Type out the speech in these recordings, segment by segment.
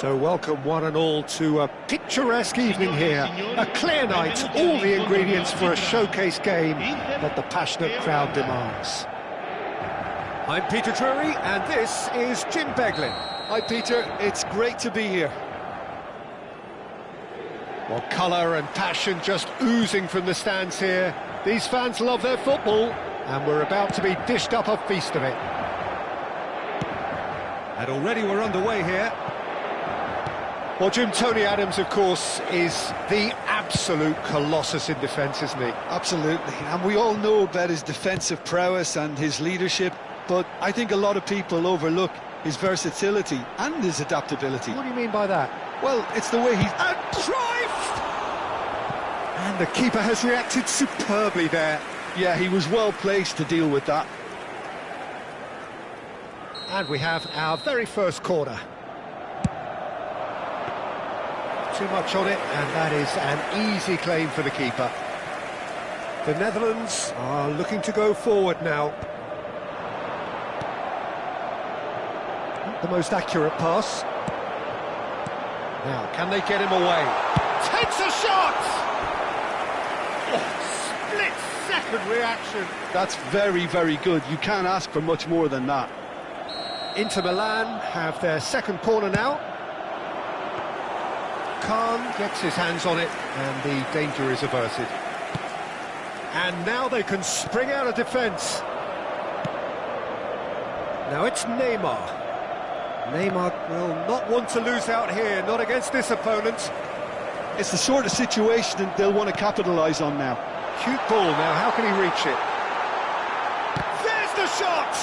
So welcome one and all to a picturesque evening here, a clear night, all the ingredients for a showcase game that the passionate crowd demands. I'm Peter Drury and this is Jim Beglin. Hi Peter, it's great to be here. Well, colour and passion just oozing from the stands here. These fans love their football and we're about to be dished up a feast of it. And already we're underway here. Well, Jim, Tony Adams, of course, is the absolute colossus in defence, isn't he? Absolutely, and we all know about his defensive prowess and his leadership, but I think a lot of people overlook his versatility and his adaptability. What do you mean by that? Well, it's the way he's... And Cruyff! And the keeper has reacted superbly there. Yeah, he was well placed to deal with that. And we have our very first corner. Too much on it, and that is an easy claim for the keeper. The Netherlands are looking to go forward now. Not the most accurate pass. Now, can they get him away? Takes a shot! Oh, split-second reaction. That's very, very good. You can't ask for much more than that. Inter Milan have their second corner now. Khan gets his hands on it and the danger is averted. And now they can spring out of defence. Now it's Neymar. Neymar will not want to lose out here, not against this opponent. It's the sort of situation that they'll want to capitalise on now. Cute ball now, how can he reach it? There's the shot!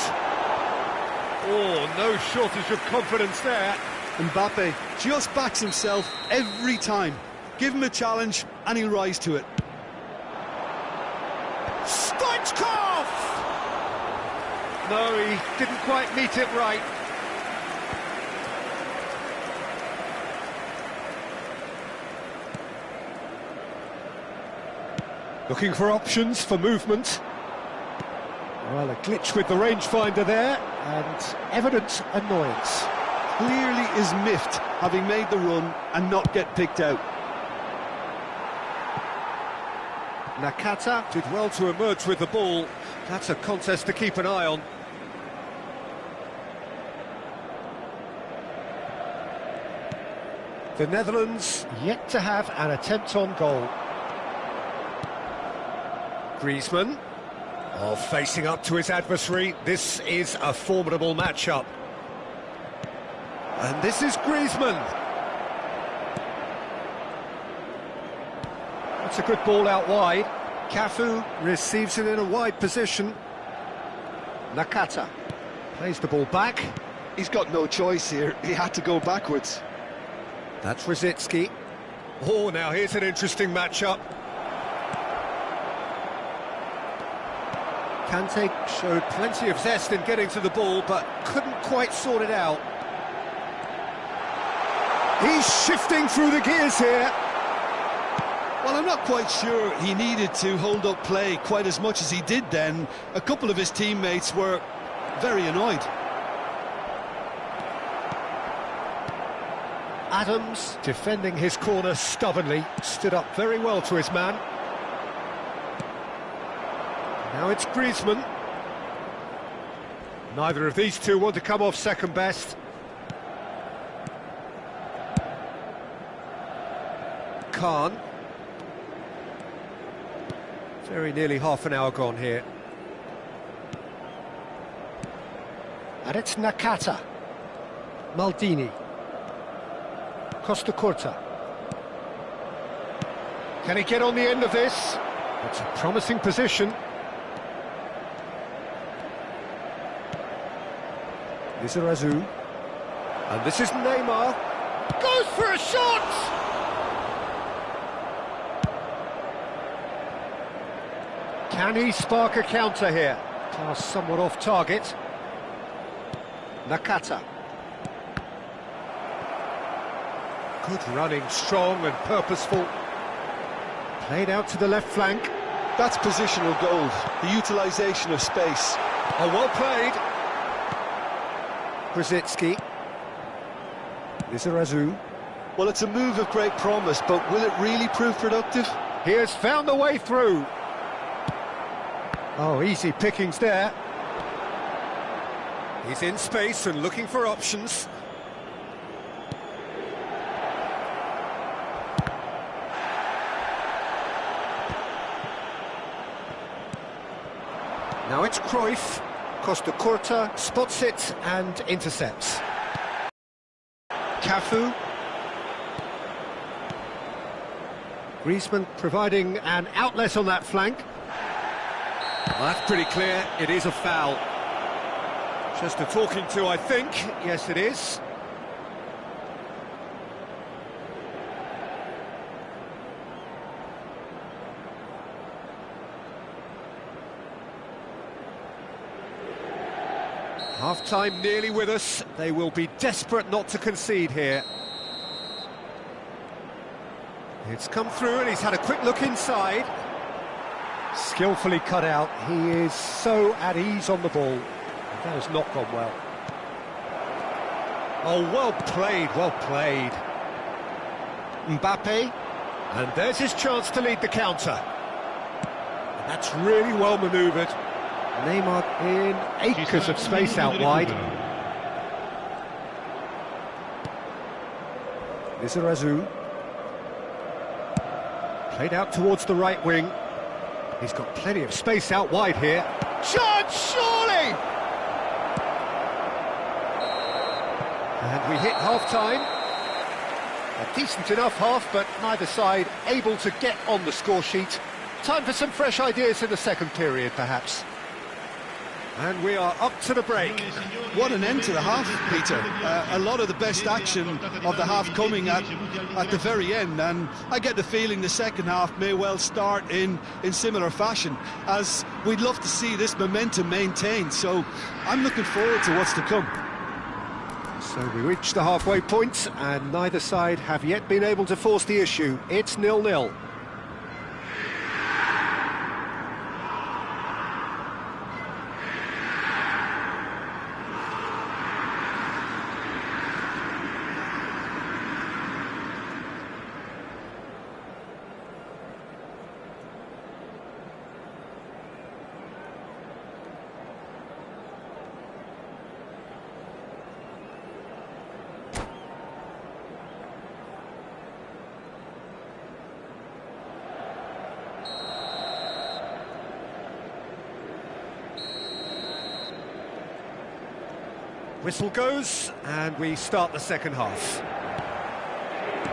Oh, no shortage of confidence there. Mbappe just backs himself every time. Give him a challenge and he'll rise to it. Stoichkov! No, he didn't quite meet it right. Looking for options for movement. Well, a glitch with the rangefinder there, and evident annoyance. Clearly is miffed, having made the run and not get picked out. Nakata did well to emerge with the ball. That's a contest to keep an eye on. The Netherlands yet to have an attempt on goal. Griezmann, facing up to his adversary. This is a formidable matchup. And this is Griezmann. That's a good ball out wide. Cafu receives it in a wide position. Nakata plays the ball back. He's got no choice here. He had to go backwards. That's Rosicky. Oh, now here's an interesting matchup. Kante showed plenty of zest in getting to the ball, but couldn't quite sort it out. He's shifting through the gears here. Well, I'm not quite sure he needed to hold up play quite as much as he did then. A couple of his teammates were very annoyed. Adams, defending his corner stubbornly, stood up very well to his man. Now it's Griezmann. Neither of these two want to come off second best. Khan. Very nearly half an hour gone here. And it's Nakata. Maldini. Costa Curta. Can he get on the end of this? It's a promising position. Lizarazu. And this is Neymar. Goes for a shot! Can he spark a counter here? Pass somewhat off target. Nakata. Good running, strong and purposeful. Played out to the left flank. That's positional gold, the utilisation of space. Oh, well played. Rosicky. Lizarazu. Well, it's a move of great promise, but will it really prove productive? He has found the way through. Oh, easy pickings there. He's in space and looking for options. Now it's Cruyff. Costa Curta spots it and intercepts. Cafu. Griezmann providing an outlet on that flank. Well, that's pretty clear, it is a foul. Just a talking to, I think. Yes, it is. Half-time nearly with us. They will be desperate not to concede here. It's come through and he's had a quick look inside. Skillfully cut out. He is so at ease on the ball. That has not gone well. Oh, well played, well played. Mbappe. And there's his chance to lead the counter. And that's really well manoeuvred. Neymar in acres of space out wide. Lizarazu. Played out towards the right wing. He's got plenty of space out wide here. Chance, surely! And we hit half-time. A decent enough half, but neither side able to get on the score sheet. Time for some fresh ideas in the second period, perhaps. And we are up to the break. What an end to the half, Peter. A lot of the best action of the half coming at the very end, and I get the feeling the second half may well start in similar fashion, as we'd love to see this momentum maintained, so I'm looking forward to what's to come. So we reach the halfway point, and neither side have yet been able to force the issue. It's 0-0. Whistle goes, and we start the second half.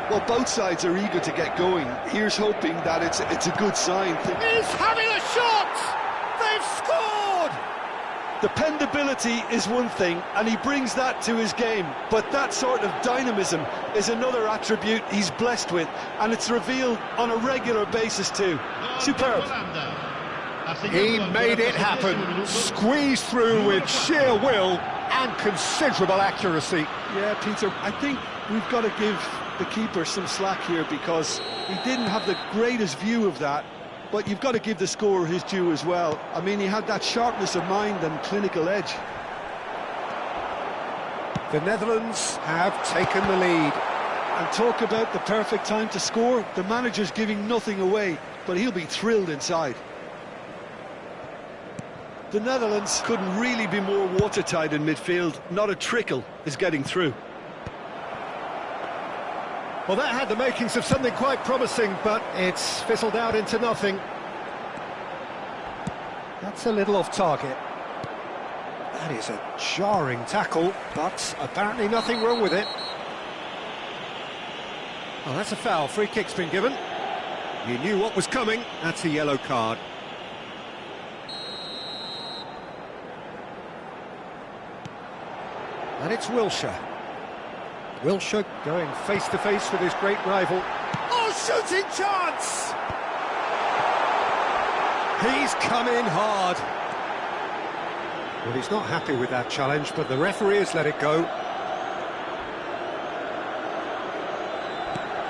Well, both sides are eager to get going. Here's hoping that it's a good sign. He's having a shot! They've scored! Dependability is one thing, and he brings that to his game, but that sort of dynamism is another attribute he's blessed with, and it's revealed on a regular basis too. Superb. He made it happen, squeezed through with sheer will and considerable accuracy. Yeah, Peter, I think we've got to give the keeper some slack here, because he didn't have the greatest view of that, but you've got to give the scorer his due as well. I mean, he had that sharpness of mind and clinical edge. The Netherlands have taken the lead. And talk about the perfect time to score. The manager's giving nothing away, but he'll be thrilled inside. The Netherlands couldn't really be more watertight in midfield. Not a trickle is getting through. Well, that had the makings of something quite promising, but it's fizzled out into nothing. That's a little off target. That is a jarring tackle, but apparently nothing wrong with it. Well, that's a foul. Free kick's been given. You knew what was coming. That's a yellow card. And it's Wilshere. Wilshere going face-to-face with his great rival. Oh, shooting chance! He's come in hard. Well, he's not happy with that challenge, but the referee has let it go.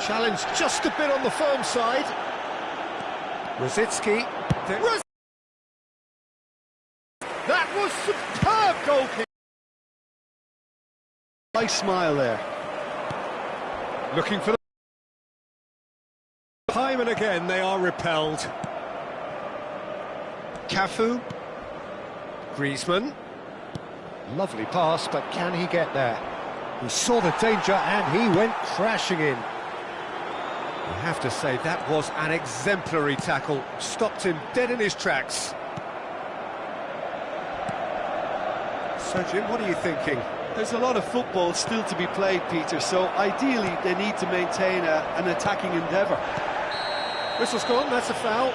Challenge just a bit on the firm side. Rosicki. That was superb goalkeeping. Nice smile there. Looking for the... Time and again they are repelled. Cafu. Griezmann. Lovely pass, but can he get there? He saw the danger and he went crashing in. I have to say, that was an exemplary tackle. Stopped him dead in his tracks. So, Jim, what are you thinking? There's a lot of football still to be played, Peter, so ideally they need to maintain an attacking endeavour. Whistle's gone, that's a foul.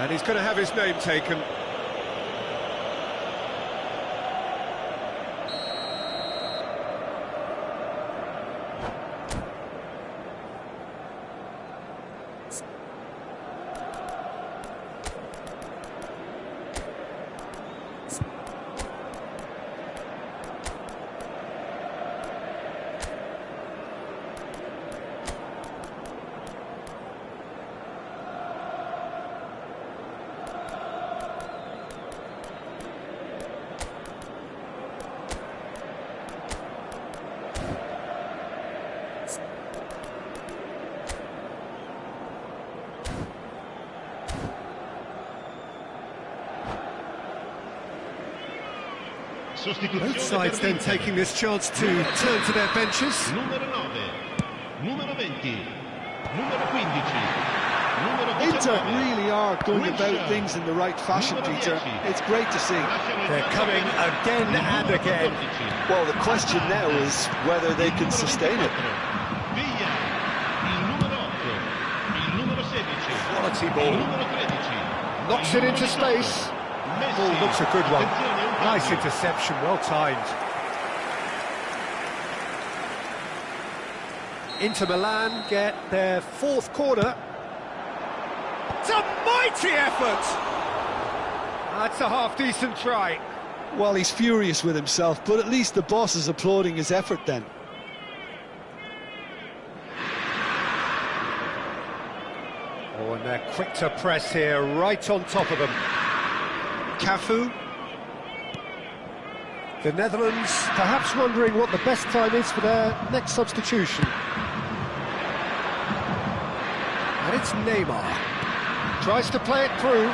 And he's going to have his name taken. Both sides then taking this chance to turn to their benches. Numero 9, numero 20, numero 15, Inter really are going about things in the right fashion, Peter. It's great to see. They're coming again and again. Well, the question now is whether they can sustain it. Quality ball. Knocks it into space. Ball looks a good one. Nice interception, well timed. Inter Milan get their fourth corner. It's a mighty effort! That's a half-decent try. Well, he's furious with himself, but at least the boss is applauding his effort then. Oh, and they're quick to press here, right on top of them. Cafu. The Netherlands perhaps wondering what the best time is for their next substitution. And it's Neymar. Tries to play it through.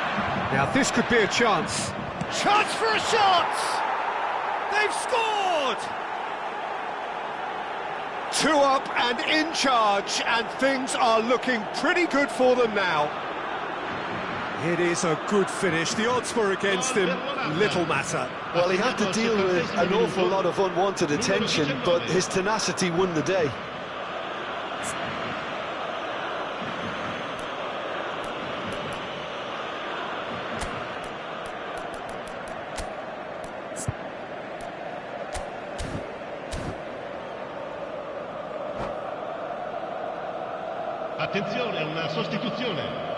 Now this could be a chance. Chance for a shot! They've scored! 2 up and in charge, and things are looking pretty good for them now. It is a good finish. The odds were against him. Little matter. Well, he had to deal with an awful lot of unwanted attention, but his tenacity won the day. Attenzione, una sostituzione.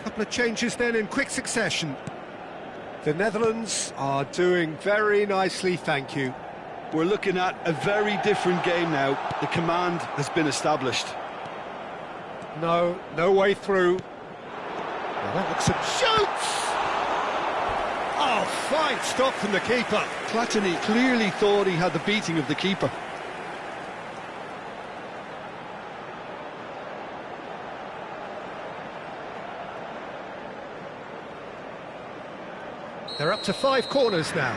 Couple of changes then in quick succession. The Netherlands are doing very nicely, thank you. We're looking at a very different game now. The command has been established. No way through. Well, that looks a shoots! Oh, fine stop from the keeper. Platini clearly thought he had the beating of the keeper. They're up to 5 corners now.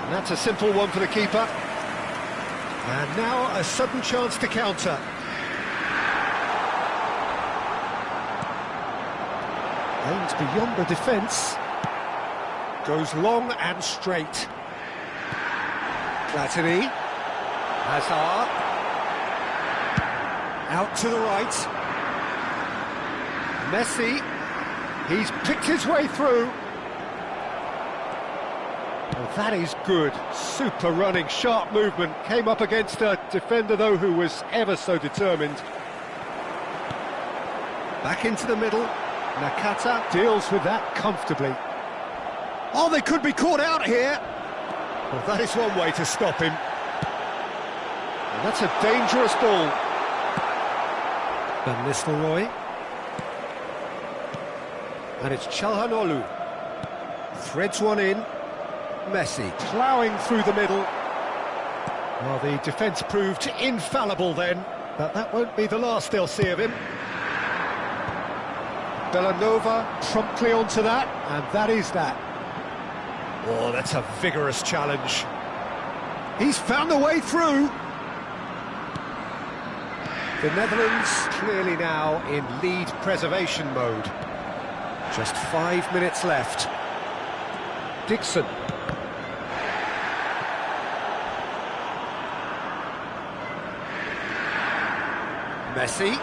And that's a simple one for the keeper. And now a sudden chance to counter. Aims beyond the defence. Goes long and straight. Platini. Hazard. Out to the right. Messi. He's picked his way through. Well, that is good. Super running, sharp movement. Came up against a defender, though, who was ever so determined. Back into the middle. Nakata deals with that comfortably. Oh, they could be caught out here. Well, that is one way to stop him. And that's a dangerous ball. Van Nistelrooy. And it's Çalhanoğlu. Threads one in. Messi ploughing through the middle. Well, the defence proved infallible then, but that won't be the last they'll see of him. Bellanova promptly onto that, and that is that. Oh, that's a vigorous challenge. He's found a way through. The Netherlands clearly now in lead preservation mode. Just 5 minutes left. Dixon. Messi.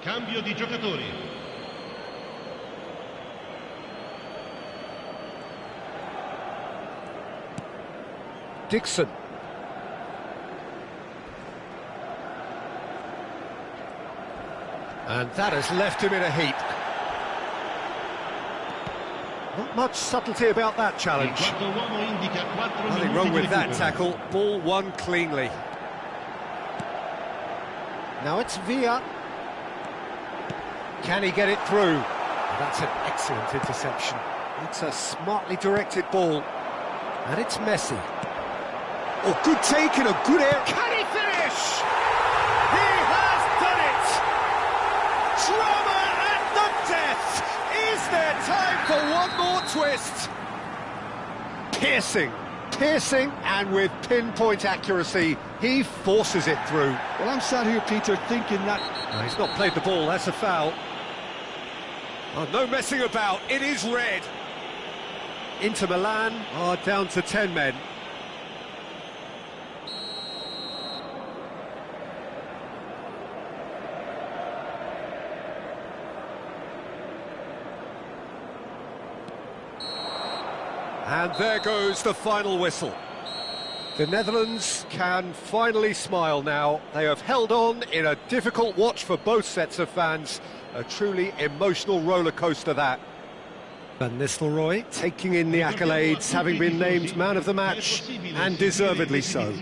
Cambio di giocatori. Dixon. And that has left him in a heap. Not much subtlety about that challenge. Nothing wrong with that tackle. Ball won cleanly. Now it's Villa. Can he get it through? That's an excellent interception. It's a smartly directed ball. And it's Messi. Oh, good take and a good air. Can he finish? He has done it! Drama at the death! Is there time for one more twist? Piercing, and with pinpoint accuracy, he forces it through. Well, I'm sat here, Peter, thinking that... No, he's not played the ball, that's a foul. Oh, no messing about, it is red. Inter Milan are down to 10 men. And there goes the final whistle. The Netherlands can finally smile now. They have held on in a difficult watch for both sets of fans. A truly emotional roller coaster, that. Van Nistelrooy taking in the accolades, having been named man of the match, and deservedly so.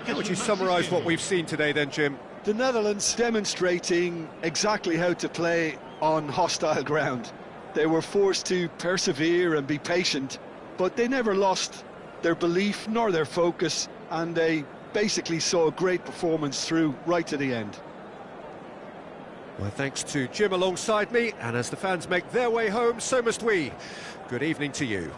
How would you summarise what we've seen today then, Jim? The Netherlands demonstrating exactly how to play on hostile ground. They were forced to persevere and be patient, but they never lost their belief nor their focus, and they basically saw a great performance through right to the end. Well, thanks to Jim alongside me, and as the fans make their way home, so must we. Good evening to you.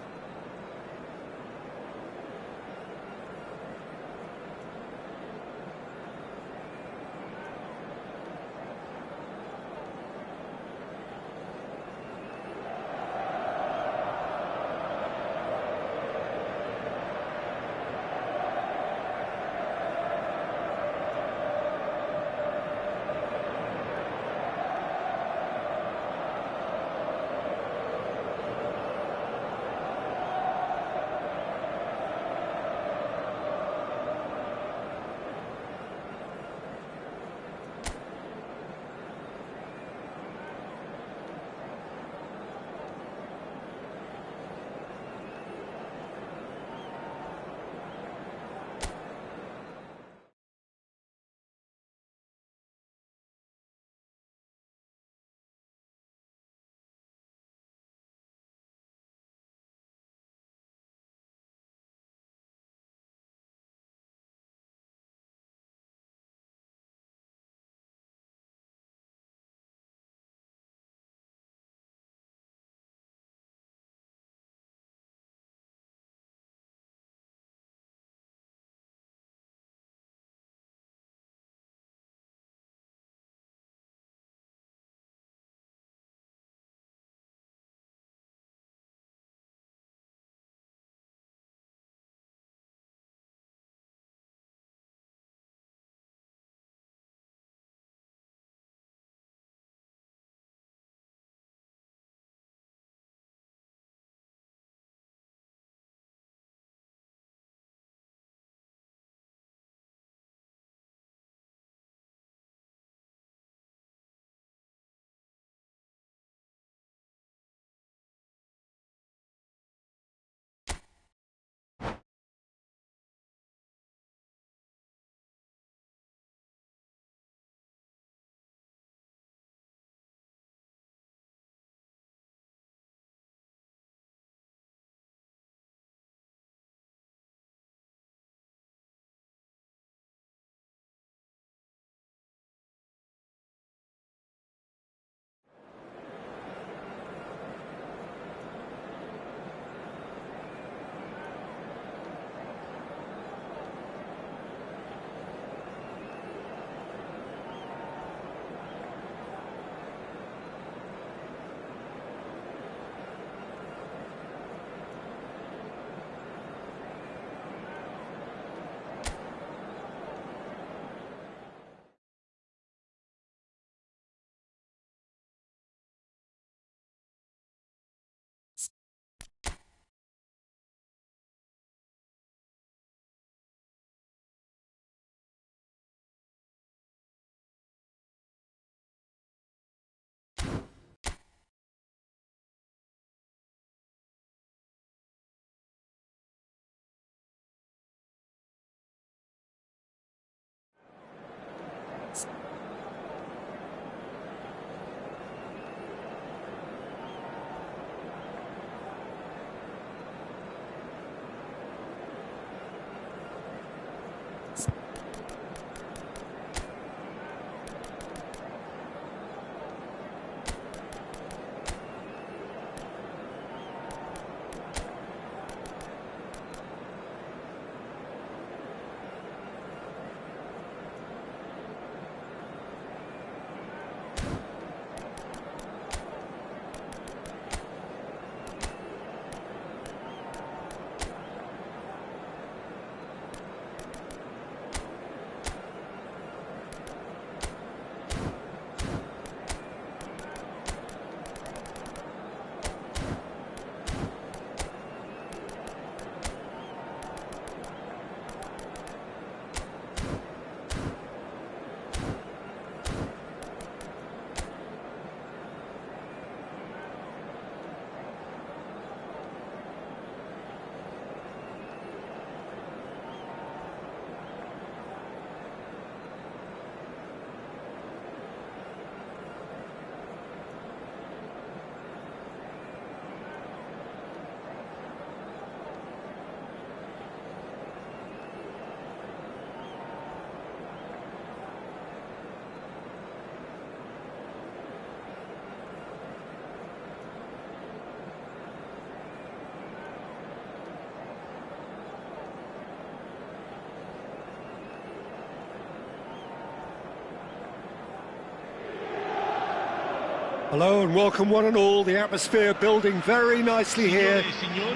Hello and welcome one and all. The atmosphere building very nicely here.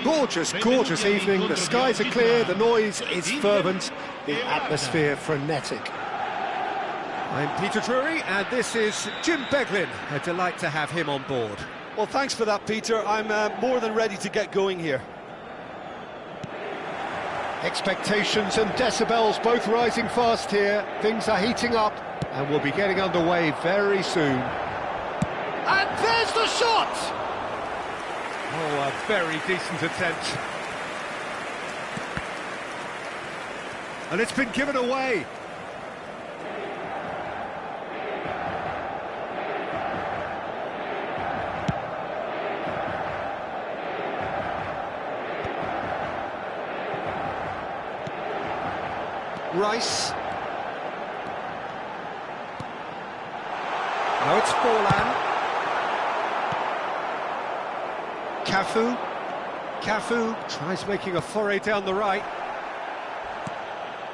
Gorgeous, gorgeous evening. The skies are clear, the noise is fervent, the atmosphere frenetic. I'm Peter Drury and this is Jim Beglin. A delight to have him on board. Well, thanks for that, Peter. I'm more than ready to get going here. Expectations and decibels both rising fast here. Things are heating up and we'll be getting underway very soon. And there's the shot! Oh, a very decent attempt. And it's been given away. Rice. No, it's Forlan. Cafu tries making a foray down the right.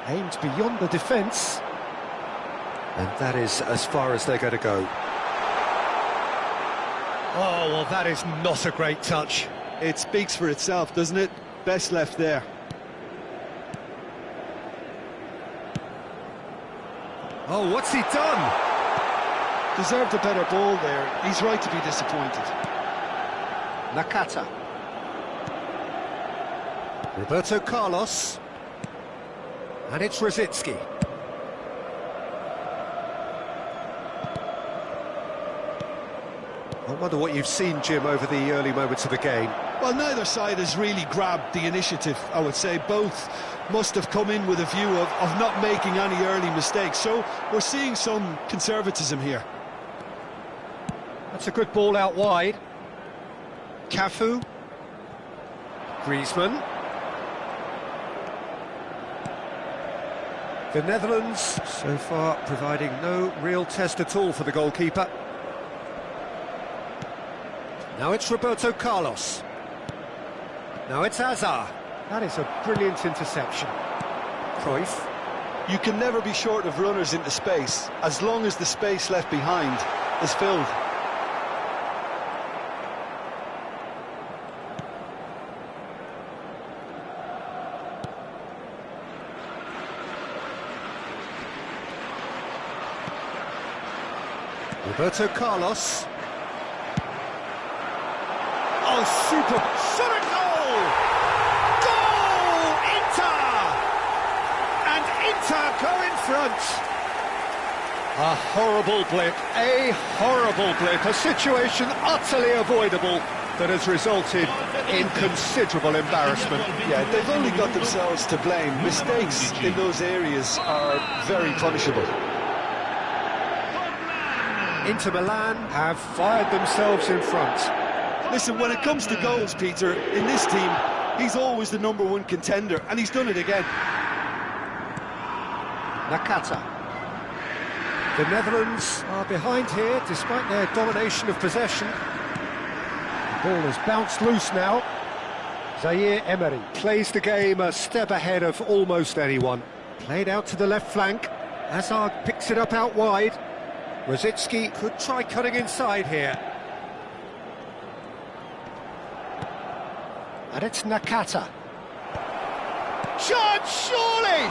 Aimed beyond the defence. And that is as far as they're going to go. Oh, well, that is not a great touch. It speaks for itself, doesn't it? Best left there. Oh, what's he done? Deserved a better ball there. He's right to be disappointed. Nakata. Roberto Carlos. And it's Rosicki. I wonder what you've seen, Jim, over the early moments of the game. Well, neither side has really grabbed the initiative, I would say. Both must have come in with a view of not making any early mistakes. So we're seeing some conservatism here. That's a good ball out wide. Cafu. Griezmann. The Netherlands, so far, providing no real test at all for the goalkeeper. Now it's Roberto Carlos. Now it's Hazard. That is a brilliant interception. Cruyff. You can never be short of runners into space, as long as the space left behind is filled. Roberto Carlos. Oh, super! Shot at goal! Goal! Inter! And Inter go in front. A horrible blip, a situation utterly avoidable that has resulted in considerable embarrassment. Yeah, they've only got themselves to blame. Mistakes in those areas are very punishable. Inter Milan have fired themselves in front. Listen, when it comes to goals, Peter, in this team, he's always the #1 contender, and he's done it again. Nakata. The Netherlands are behind here, despite their domination of possession. The ball has bounced loose now. Zaire Emery plays the game a step ahead of almost anyone. Played out to the left flank. Hazard picks it up out wide. Rosicki could try cutting inside here. And it's Nakata. Shot, surely!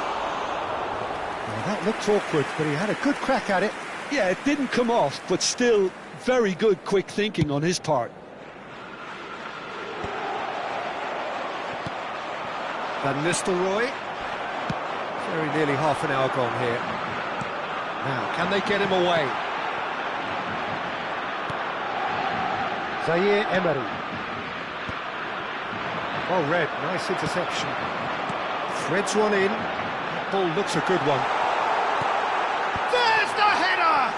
Well, that looked awkward, but he had a good crack at it. Yeah, it didn't come off, but still very good quick thinking on his part. Van Nistelrooy. Very nearly half an hour gone here. Now, can they get him away? Zaire Emery. Well read, nice interception. Threads one in. That ball looks a good one. There's the header!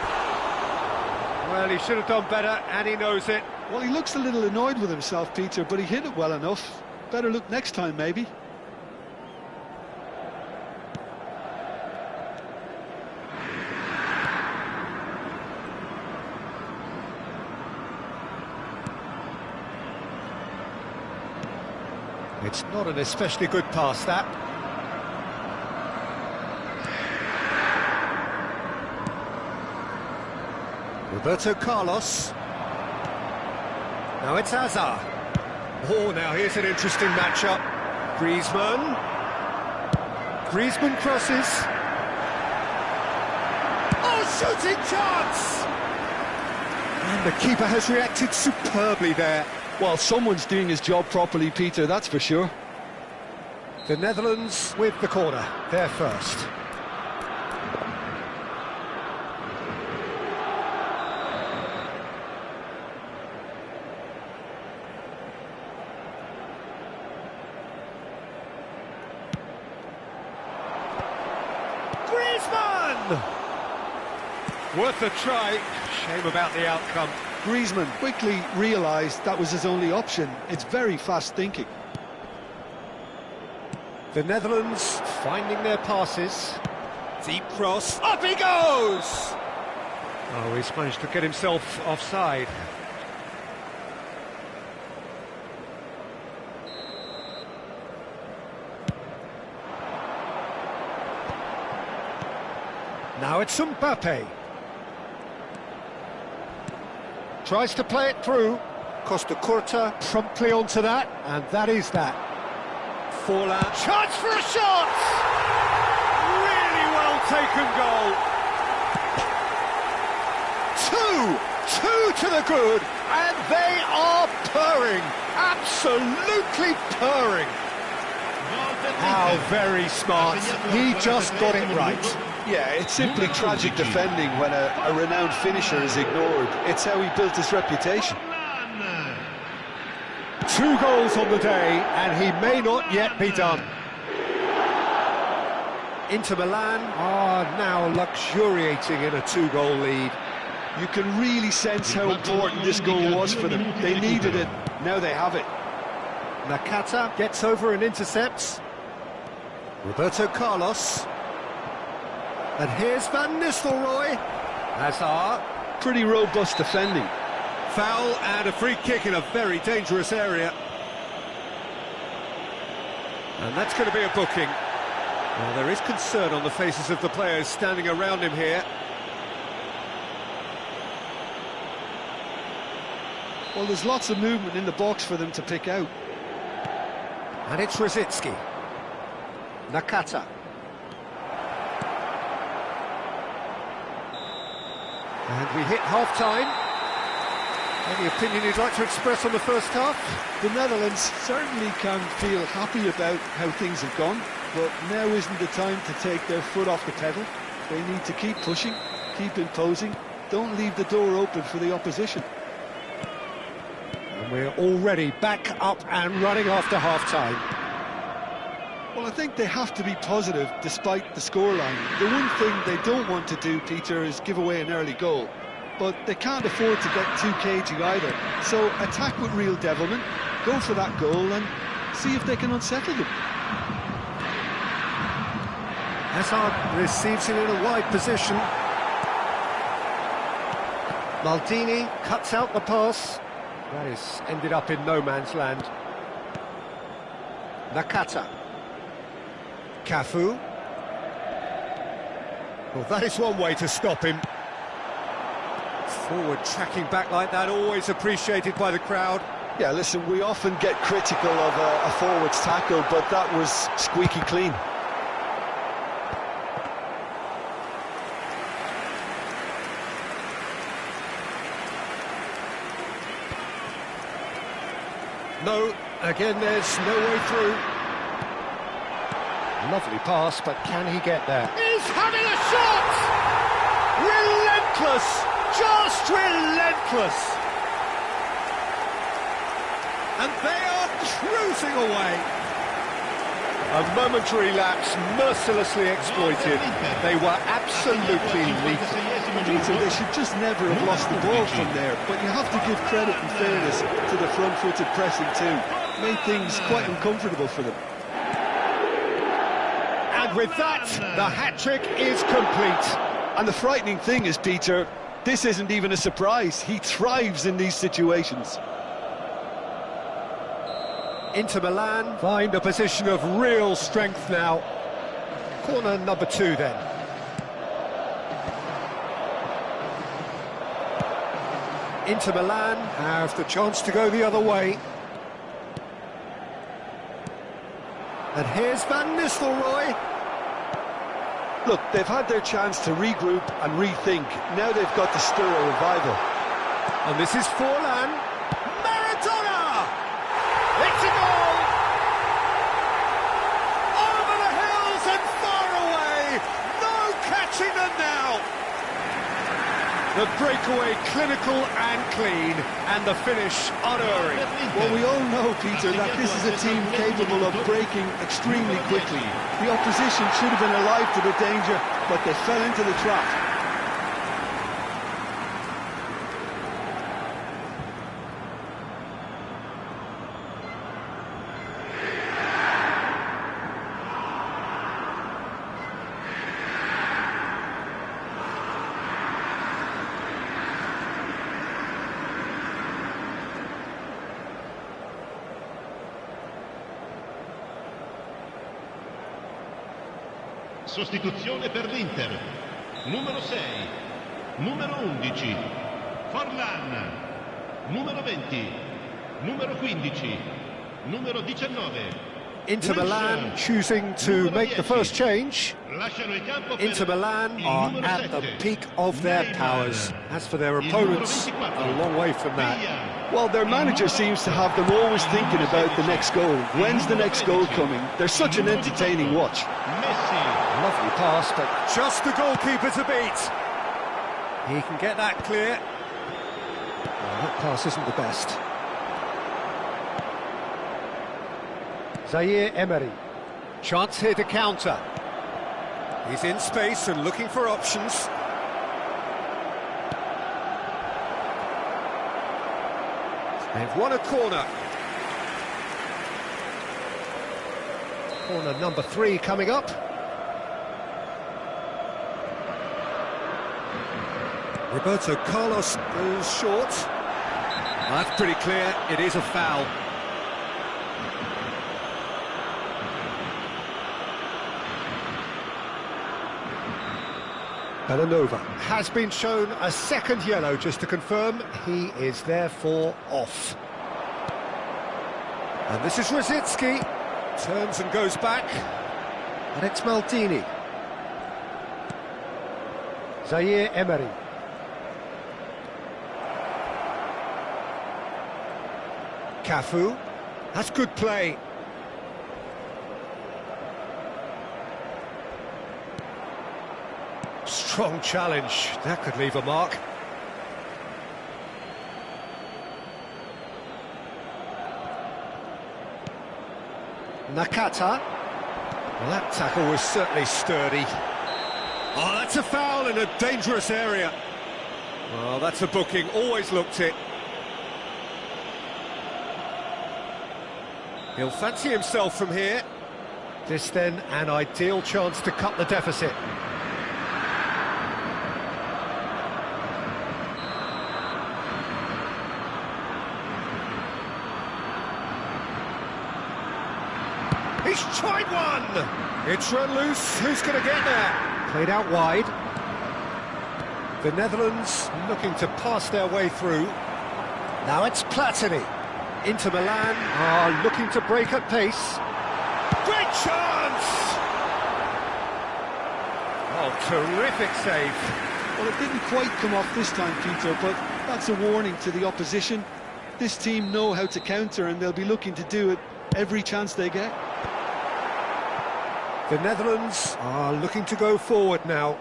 Well, he should have done better, and he knows it. Well, he looks a little annoyed with himself, Peter, but he hit it well enough. Better look next time, maybe. It's not an especially good pass, that. Roberto Carlos. Now it's Hazard. Oh, now here's an interesting matchup. Griezmann. Griezmann crosses. Oh, shooting chance! And the keeper has reacted superbly there. Well, someone's doing his job properly, Peter, that's for sure. The Netherlands with the corner. They're first. Griezmann! Worth a try. Shame about the outcome. Griezmann quickly realised that was his only option. It's very fast thinking. The Netherlands finding their passes. Deep cross. Up he goes! Oh, he's managed to get himself offside. Now it's Mbappe. Tries to play it through. Costa Curta promptly onto that, and that is that. Forlan. Chance for a shot! Really well taken goal. Two to the good, and they are purring. Absolutely purring. How very smart. He just got it right. Yeah, it's simply tragic defending when a renowned finisher is ignored. It's how he built his reputation. 2 goals on the day, and he may not yet be done. Inter Milan are now luxuriating in a 2-goal lead. You can really sense how important this goal was for them. They needed it, now they have it. Nakata gets over and intercepts. Roberto Carlos. And here's Van Nistelrooy. Hazard. Pretty robust defending. Foul and a free kick in a very dangerous area. And that's going to be a booking. Well, there is concern on the faces of the players standing around him here. Well, there's lots of movement in the box for them to pick out. And it's Rosicky. Nakata. And we hit half-time. Any opinion you'd like to express on the first half? The Netherlands certainly can feel happy about how things have gone, but now isn't the time to take their foot off the pedal. They need to keep pushing, keep imposing, don't leave the door open for the opposition. And we're already back up and running after half-time. Well, I think they have to be positive despite the scoreline. The one thing they don't want to do, Peter, is give away an early goal. But they can't afford to get too cagey either. So attack with real devilment, go for that goal and see if they can unsettle them. Hazard receives it in a wide position. Maldini cuts out the pass. That is ended up in no man's land. Nakata. Cafu. Well, that is one way to stop him. Forward tracking back like that, always appreciated by the crowd. Yeah, listen, we often get critical of a forward's tackle, but that was squeaky clean. No, again, there's no way through. Lovely pass, but can he get there? He's having a shot! Relentless! Just relentless! And they are cruising away. A momentary lapse mercilessly exploited. They were absolutely lethal. Peter, they should just never have lost the ball from there, but you have to give credit and fairness to the front-footed pressing too. Made things quite uncomfortable for them. And with that, the hat-trick is complete. And the frightening thing is, Peter, this isn't even a surprise. He thrives in these situations. Inter Milan find a position of real strength now. Corner number 2 then. Inter Milan have the chance to go the other way. And here's Van Nistelrooy. Look, they've had their chance to regroup and rethink. Now they've got to stir a revival. And this is Forlan. Maradona! It's a goal! Over the hills and far away! No catching them now! The breakaway clinical and clean, and the finish unerring. Well, we all know, Peter, that this is a team capable of breaking extremely quickly. The opposition should have been alive to the danger, but they fell into the trap. Sostituzione per l'Inter. Numero 6, numero 11, Forlan, numero 20, numero 15, numero 19. Inter Milan choosing to make the first change. Inter Milan are at the peak of their powers. As for their opponents, a long way from that. Well, their manager seems to have them always thinking about the next goal. When's the next goal coming? They're such an entertaining watch. Lovely pass, but just the goalkeeper to beat. He can get that clear. Well, that pass isn't the best. Zaire Emery. Chance here to counter. He's in space and looking for options. They've won a corner. Corner number 3 coming up. Roberto Carlos goes short. That's pretty clear, it is a foul. Belanova has been shown a second yellow, just to confirm. He is therefore off. And this is Rosicki. Turns and goes back. And it's Maldini. Zaire Emery. Cafu. That's good play. Strong challenge. That could leave a mark. Nakata. Well, that tackle was certainly sturdy. Oh, that's a foul in a dangerous area. Well, that's a booking. Always looked it. He'll fancy himself from here. This then an ideal chance to cut the deficit. He's tried one! It's run loose, who's going to get there? Played out wide. The Netherlands looking to pass their way through. Now it's Platini. Inter Milan are looking to break at pace. Great chance! Oh, terrific save. Well, it didn't quite come off this time, Peter, but that's a warning to the opposition. This team know how to counter, and they'll be looking to do it every chance they get. The Netherlands are looking to go forward now.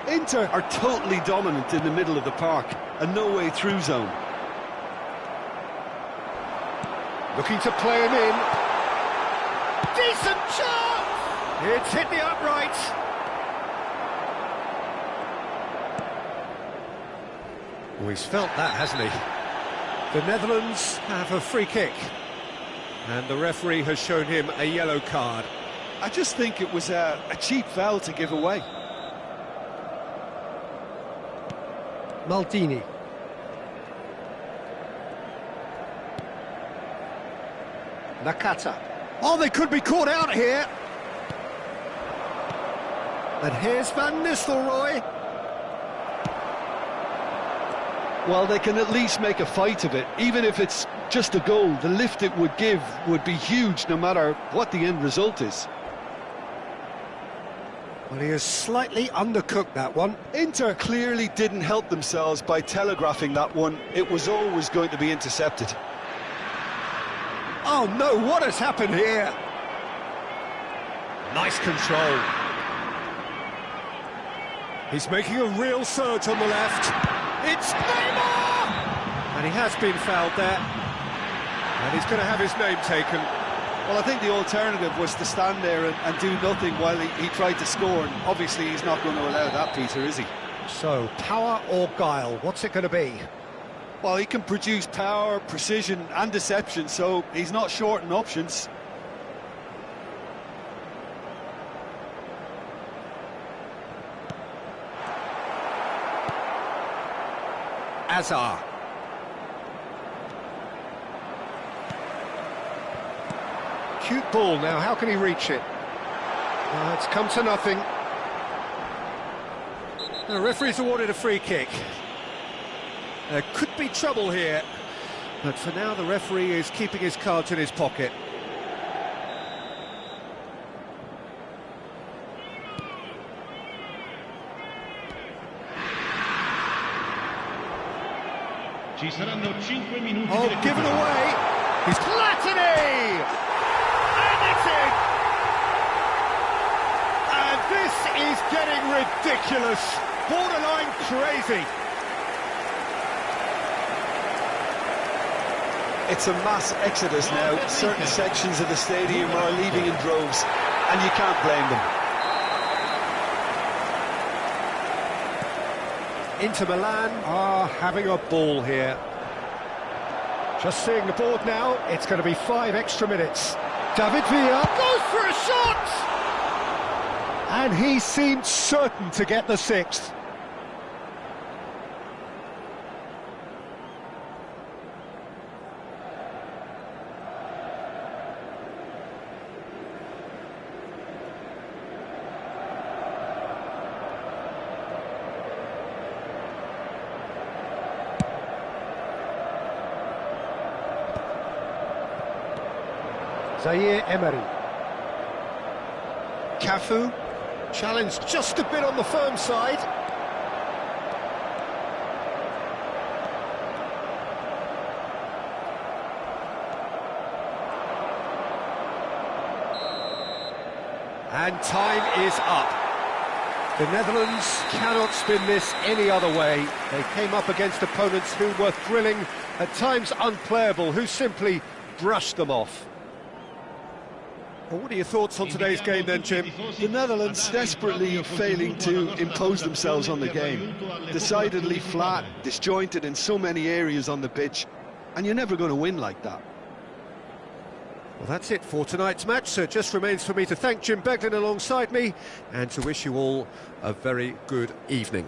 Inter are totally dominant in the middle of the park, a no-way-through zone. Looking to play him in. Decent chance! It's hit the upright. Well, he's felt that, hasn't he? The Netherlands have a free kick. And the referee has shown him a yellow card. I just think it was a cheap foul to give away. Maldini. Nakata. Oh, they could be caught out here. And here's Van Nistelrooy. Well, they can at least make a fight of it. Even if it's just a goal, the lift it would give would be huge no matter what the end result is. Well, he has slightly undercooked that one. Inter clearly didn't help themselves by telegraphing that one. It was always going to be intercepted. Oh no, what has happened here? Nice control. He's making a real surge on the left. It's Neymar! And he has been fouled there. And he's going to have his name taken. Well, I think the alternative was to stand there and do nothing while he tried to score. And obviously he's not going to allow that, Peter, is he? So, power or guile, what's it going to be? Well, he can produce power, precision and deception, so he's not short in options. Azar. Cute ball now, how can he reach it? It's come to nothing. The referee's awarded a free kick. There could be trouble here, but for now the referee is keeping his cards in his pocket. Ci saranno 5 minuti Oh, di given recupero. away! He's Platini! And it's in! And this is getting ridiculous, borderline crazy. It's a mass exodus now. Certain sections of the stadium are leaving in droves, and you can't blame them. Inter Milan are having a ball here. Just seeing the board now, it's going to be 5 extra minutes. David Villa goes for a shot! And he seemed certain to get the 6th. Zaire Emery. Cafu, challenged just a bit on the firm side. And time is up. The Netherlands cannot spin this any other way. They came up against opponents who were thrilling, at times unplayable, who simply brushed them off. Well, what are your thoughts on today's game then, Jim? The Netherlands desperately failing to impose themselves on the game. Decidedly flat, disjointed in so many areas on the pitch, and you're never going to win like that. Well, that's it for tonight's match, so it just remains for me to thank Jim Beglin alongside me and to wish you all a very good evening.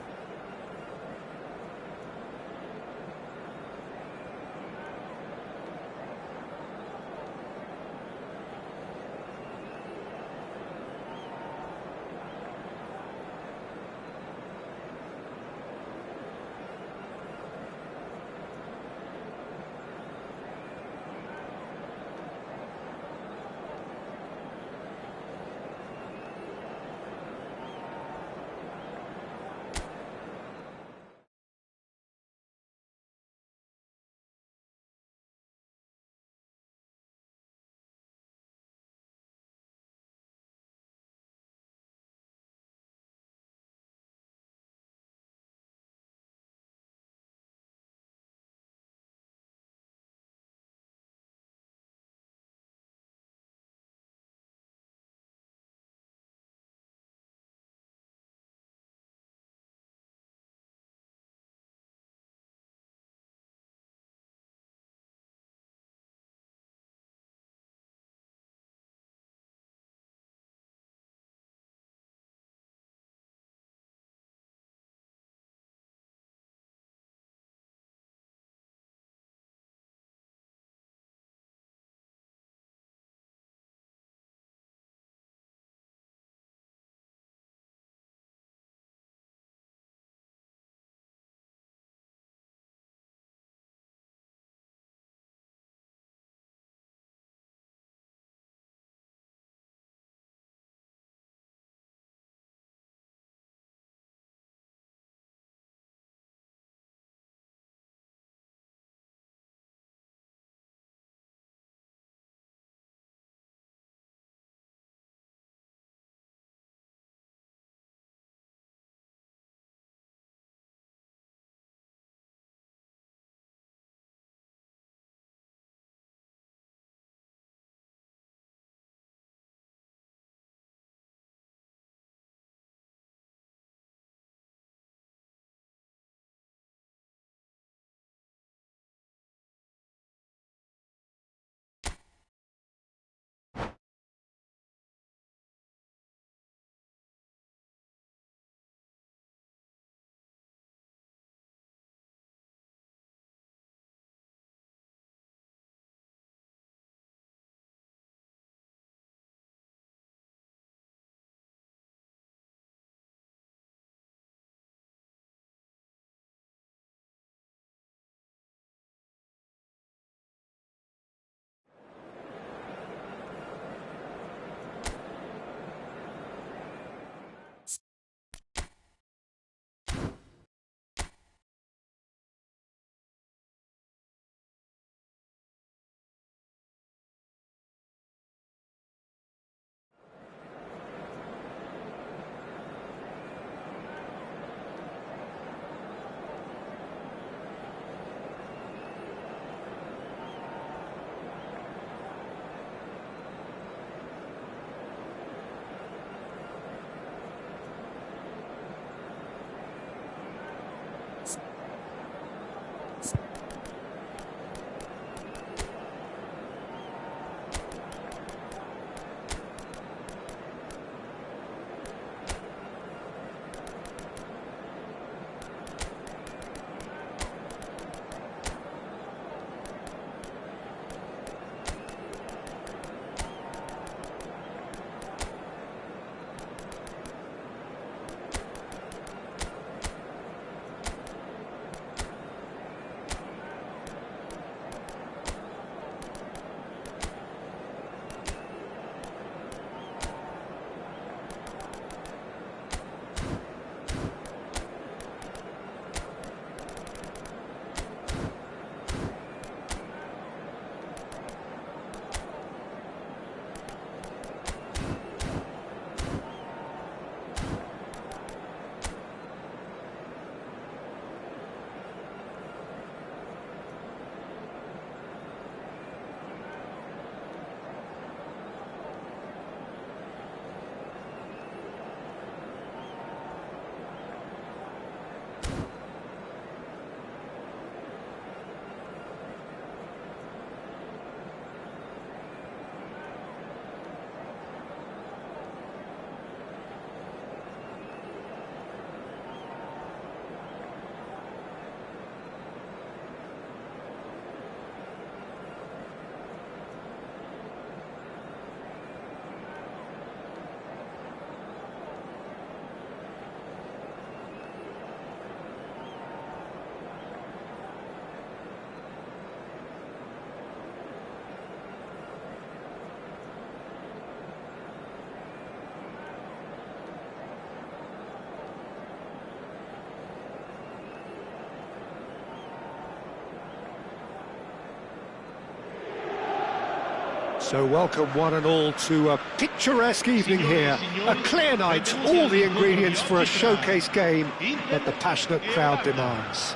So welcome one and all to a picturesque evening here. A clear night, all the ingredients for a showcase game that the passionate crowd demands.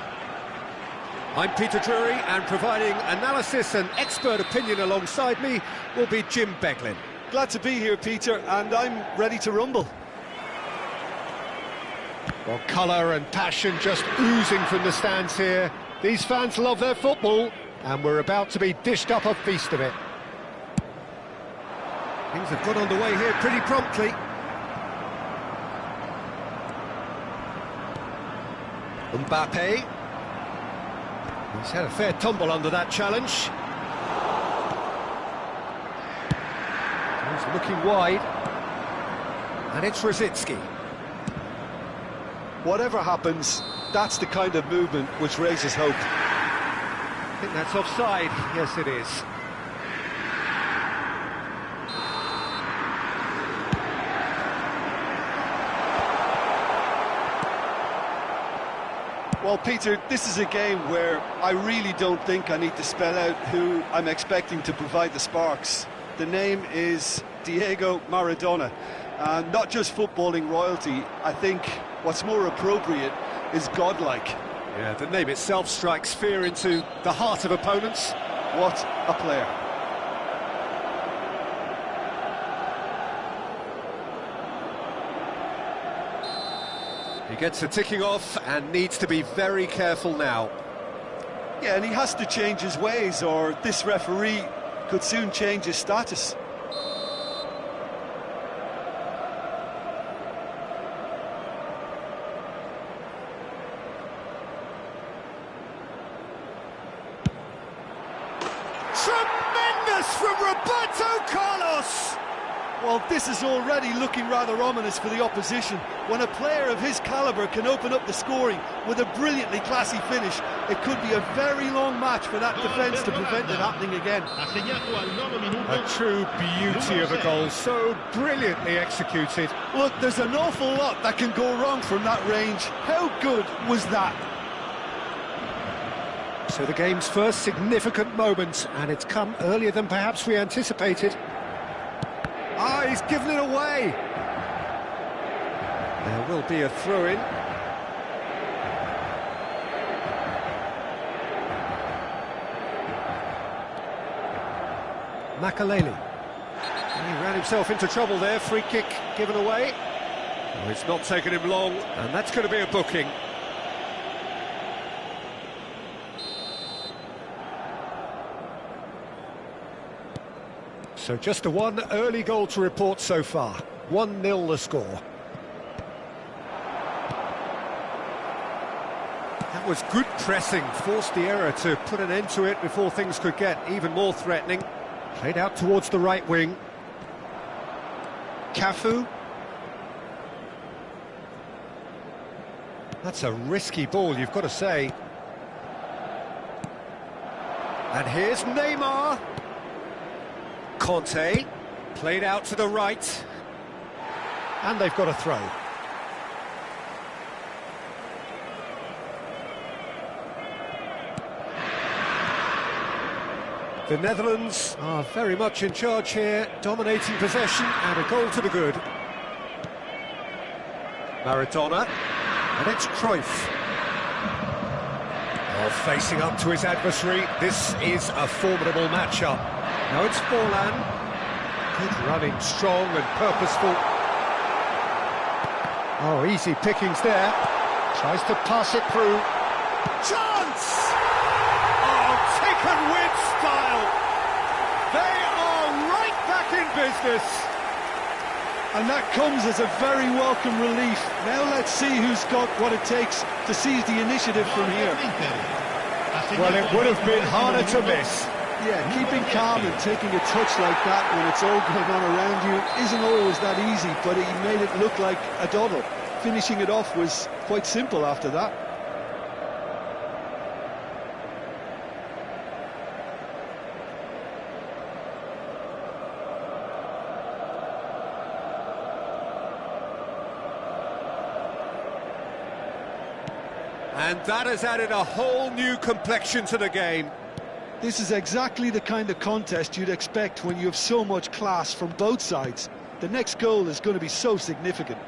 I'm Peter Drury, and providing analysis and expert opinion alongside me will be Jim Beglin. Glad to be here, Peter, and I'm ready to rumble. Well, colour and passion just oozing from the stands here. These fans love their football, and we're about to be dished up a feast of it. Things have got underway here pretty promptly. Mbappe. He's had a fair tumble under that challenge. He's looking wide. And it's Rosicki. Whatever happens, that's the kind of movement which raises hope. I think that's offside. Yes, it is. Well, Peter, this is a game where I really don't think I need to spell out who I'm expecting to provide the sparks. The name is Diego Maradona. And not just footballing royalty, I think what's more appropriate is godlike. Yeah, the name itself strikes fear into the heart of opponents. What a player. He gets a ticking off and needs to be very careful now. Yeah, and he has to change his ways, or this referee could soon change his status. Tremendous from Roberto Carlos! Well, this is already looking rather ominous for the opposition. When a player of his calibre can open up the scoring with a brilliantly classy finish, it could be a very long match for that defence to prevent it happening again. A true beauty of a goal, so brilliantly executed. Look, there's an awful lot that can go wrong from that range. How good was that? So the game's first significant moment, and it's come earlier than perhaps we anticipated. Ah, he's given it away. There will be a throw-in. Makaleli. He ran himself into trouble there, free kick given away. Oh, it's not taken him long, and that's going to be a booking. So just the one early goal to report so far. 1-0 the score. That was good pressing, forced the error to put an end to it before things could get even more threatening. Played out towards the right wing. Cafu. That's a risky ball, you've got to say. And here's Neymar. Conte, played out to the right, and they've got a throw. The Netherlands are very much in charge here, dominating possession, and a goal to the good. Maradona, and it's Cruyff. Oh, facing up to his adversary, this is a formidable matchup. Now it's Forlan. Good running, strong and purposeful. Oh, easy pickings there. Tries to pass it through. Chance! Oh, taken with style. They are right back in business. And that comes as a very welcome relief. Now let's see who's got what it takes to seize the initiative from here. Well, it would have been harder to miss. Yeah, keeping calm and taking a touch like that when it's all going on around you isn't always that easy, but he made it look like a doddle. Finishing it off was quite simple after that. And that has added a whole new complexion to the game. This is exactly the kind of contest you'd expect when you have so much class from both sides. The next goal is going to be so significant.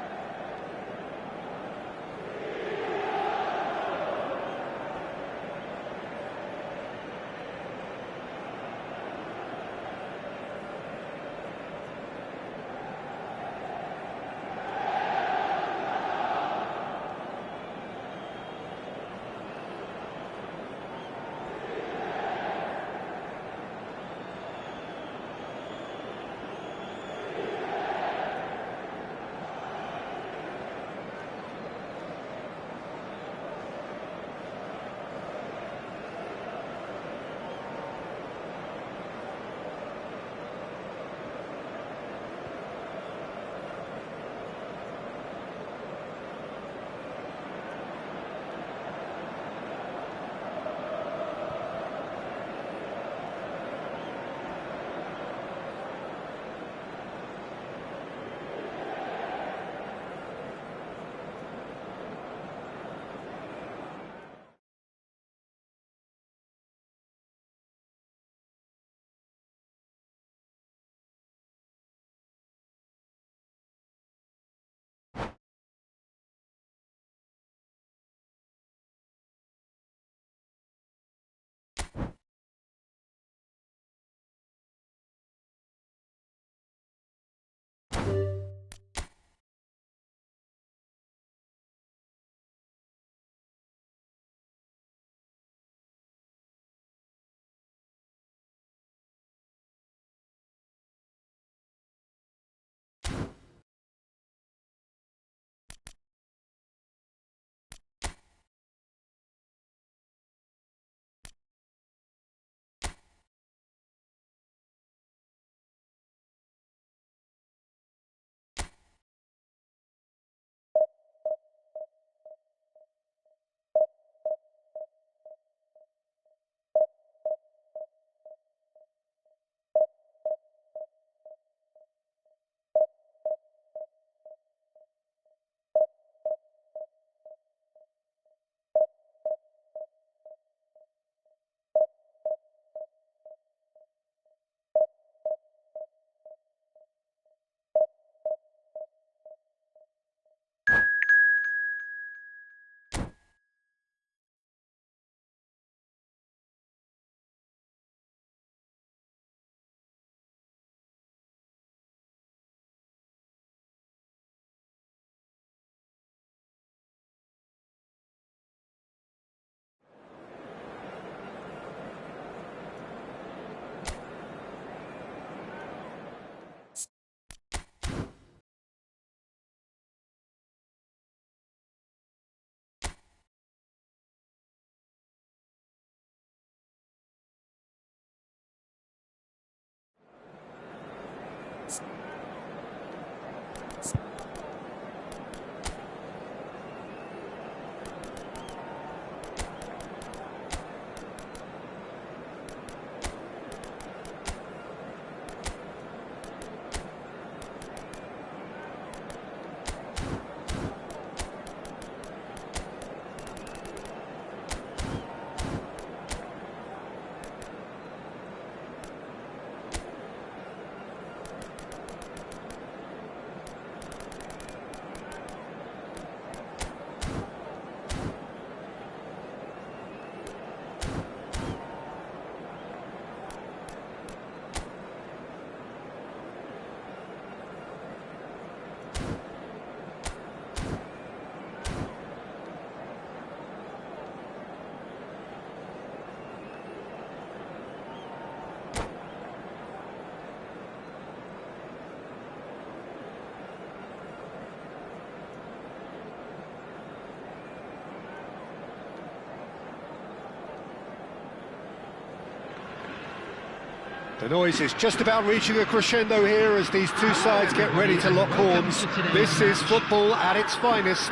The noise is just about reaching a crescendo here as these two sides get ready to lock horns. This is football at its finest.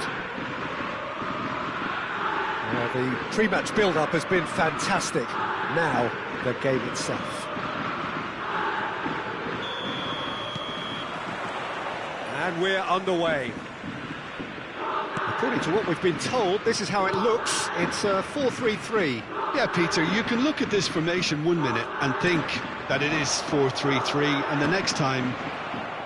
The pre-match build-up has been fantastic. Now, the game itself. And we're underway. According to what we've been told, this is how it looks. It's a 4-3-3. Yeah, Peter, you can look at this formation 1 minute and think that it is 4-3-3, and the next time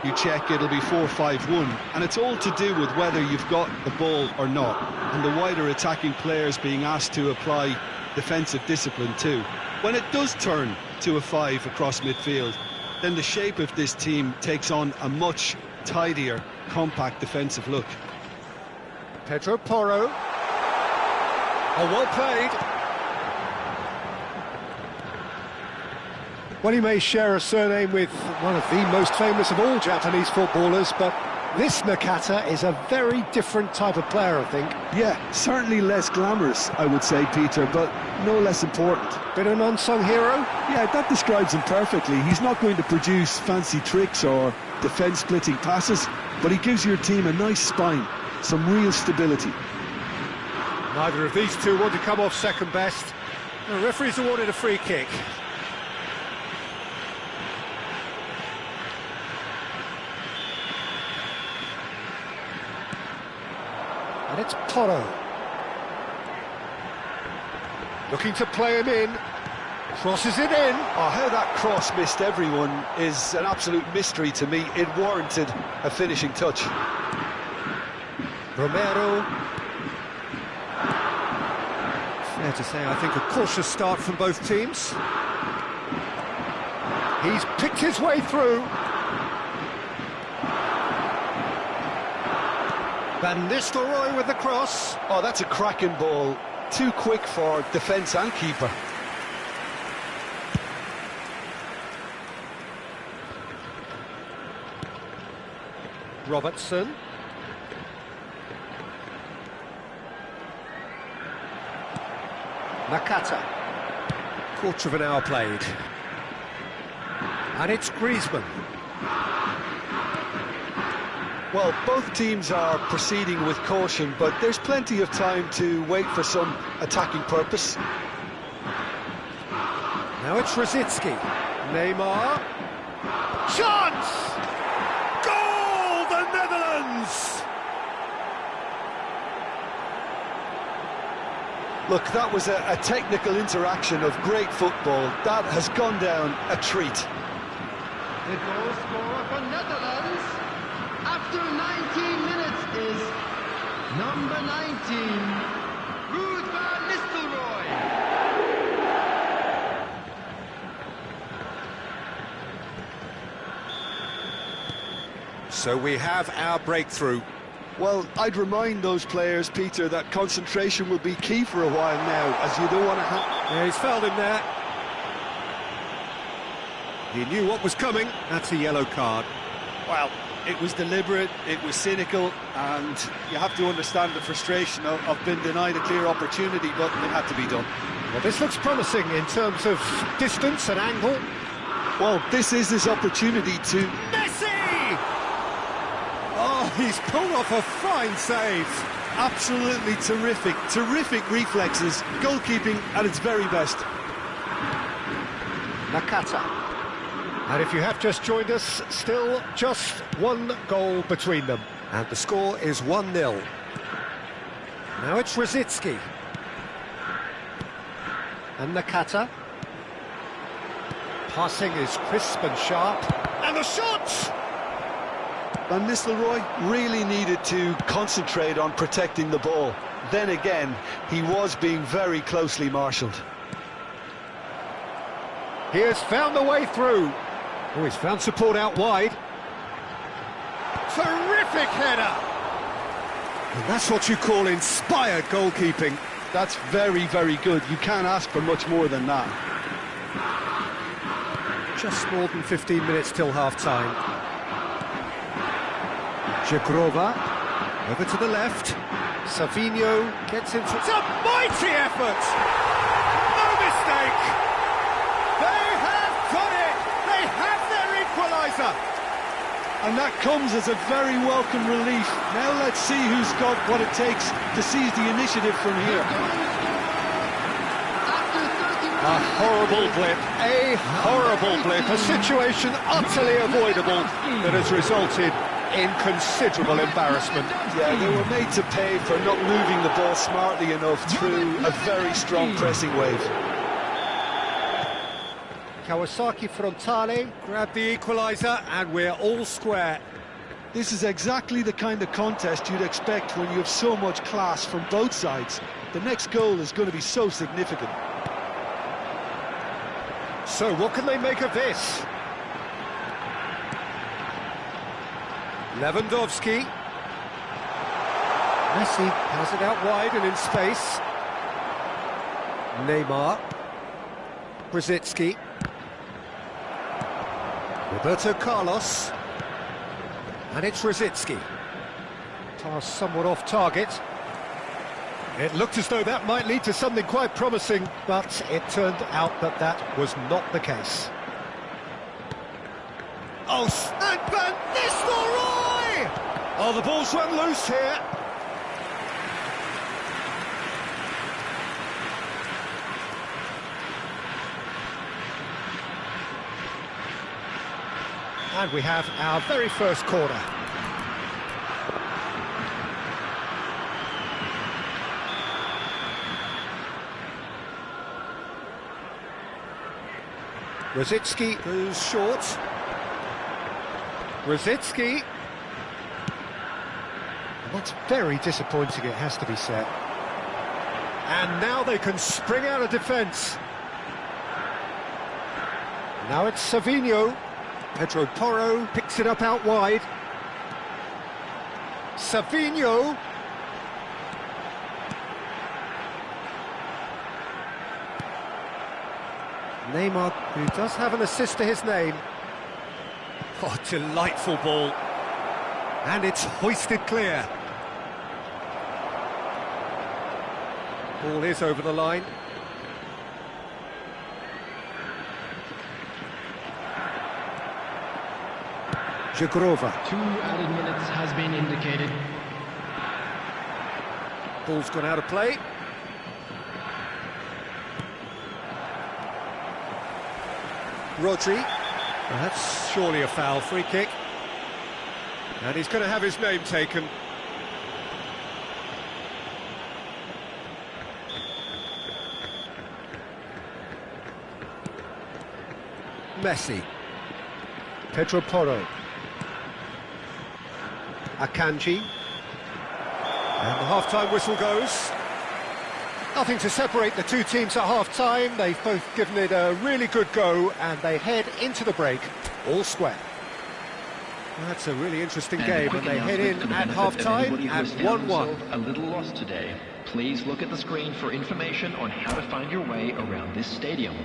you check it'll be 4-5-1, and it's all to do with whether you've got the ball or not, and the wider attacking players being asked to apply defensive discipline too. When it does turn to a 5 across midfield, then the shape of this team takes on a much tidier, compact defensive look. Pedro Porro. Oh, well played. Well, he may share a surname with one of the most famous of all Japanese footballers, but this Nakata is a very different type of player, I think. Yeah, certainly less glamorous, I would say, Peter, but no less important. Bit of an unsung hero? Yeah, that describes him perfectly. He's not going to produce fancy tricks or defence-splitting passes, but he gives your team a nice spine, some real stability. Neither of these two want to come off second best. The referee's awarded a free kick. And it's Porro. Looking to play him in. Crosses it in. Oh, how that cross missed everyone is an absolute mystery to me. It warranted a finishing touch. Romero. Fair to say, I think a cautious start from both teams. He's picked his way through. Van Nistelrooy with the cross. Oh, that's a cracking ball. Too quick for defence and keeper. Robertson. Nakata. Quarter of an hour played. And it's Griezmann. Well, both teams are proceeding with caution, but there's plenty of time to wait for some attacking purpose. Now it's Rosicki. Neymar. Chance! Goal, the Netherlands! Look, that was a technical interaction of great football. That has gone down a treat. The goal scorer for Netherlands after 19 minutes is number 19, Ruud van Nistelrooy. So we have our breakthrough. Well, I'd remind those players, Peter, that concentration will be key for a while now, as you don't want to have... Yeah, he's fouled him there. He knew what was coming. That's a yellow card. Well, it was deliberate, it was cynical, and you have to understand the frustration of being denied a clear opportunity, but it had to be done. Well, this looks promising in terms of distance and angle. Well, this is his opportunity to... Messi! Oh, he's pulled off a fine save. Absolutely terrific reflexes, goalkeeping at its very best. Nakata. And if you have just joined us, still just one goal between them. And the score is 1-0. Now it's Rosicki. And Nakata. Passing is crisp and sharp. And the shot! Van Nistelrooy really needed to concentrate on protecting the ball. Then again, he was being very closely marshalled. He has found the way through. Oh, he's found support out wide. Terrific header! And that's what you call inspired goalkeeping. That's very, very good. You can't ask for much more than that. Just more than 15 minutes till half-time. Jagrova, over to the left. Savinho gets into... It's a mighty effort! No mistake! They have got it! They have their equaliser! And that comes as a very welcome relief. Now let's see who's got what it takes to seize the initiative from here. A horrible blip, a situation utterly avoidable that has resulted in considerable embarrassment. Yeah, they were made to pay for not moving the ball smartly enough through a very strong pressing wave. Kawasaki Frontale grab the equaliser and we're all square. This is exactly the kind of contest you'd expect when you have so much class from both sides. The next goal is going to be so significant. So what can they make of this? Lewandowski. Messi has it out wide and in space. Neymar. Brzezinski. Roberto Carlos. And it's Brzezinski. Pass somewhat off target. It looked as though that might lead to something quite promising, but it turned out that that was not the case. Oh, and Van Nistelrooy! Oh, the ball's run loose here. And we have our very first corner. Brzezinski goes short. Brzezinski. And that's very disappointing, it has to be said. And now they can spring out of defence. Now it's Savinho. Pedro Porro picks it up out wide. Savinho. Neymar, who does have an assist to his name. Oh, delightful ball. And it's hoisted clear. Ball is over the line. Jagrova. 2 added minutes has been indicated. Ball's gone out of play. Rodri. Well, that's surely a foul, free kick. And he's going to have his name taken. Messi. Pedro Porro. Akanji. And the half-time whistle goes. Nothing to separate the two teams at half-time. They've both given it a really good go, and they head into the break all square. That's a really interesting game, and they head in at half-time at 1-1. A little lost today. Please look at the screen for information on how to find your way around this stadium.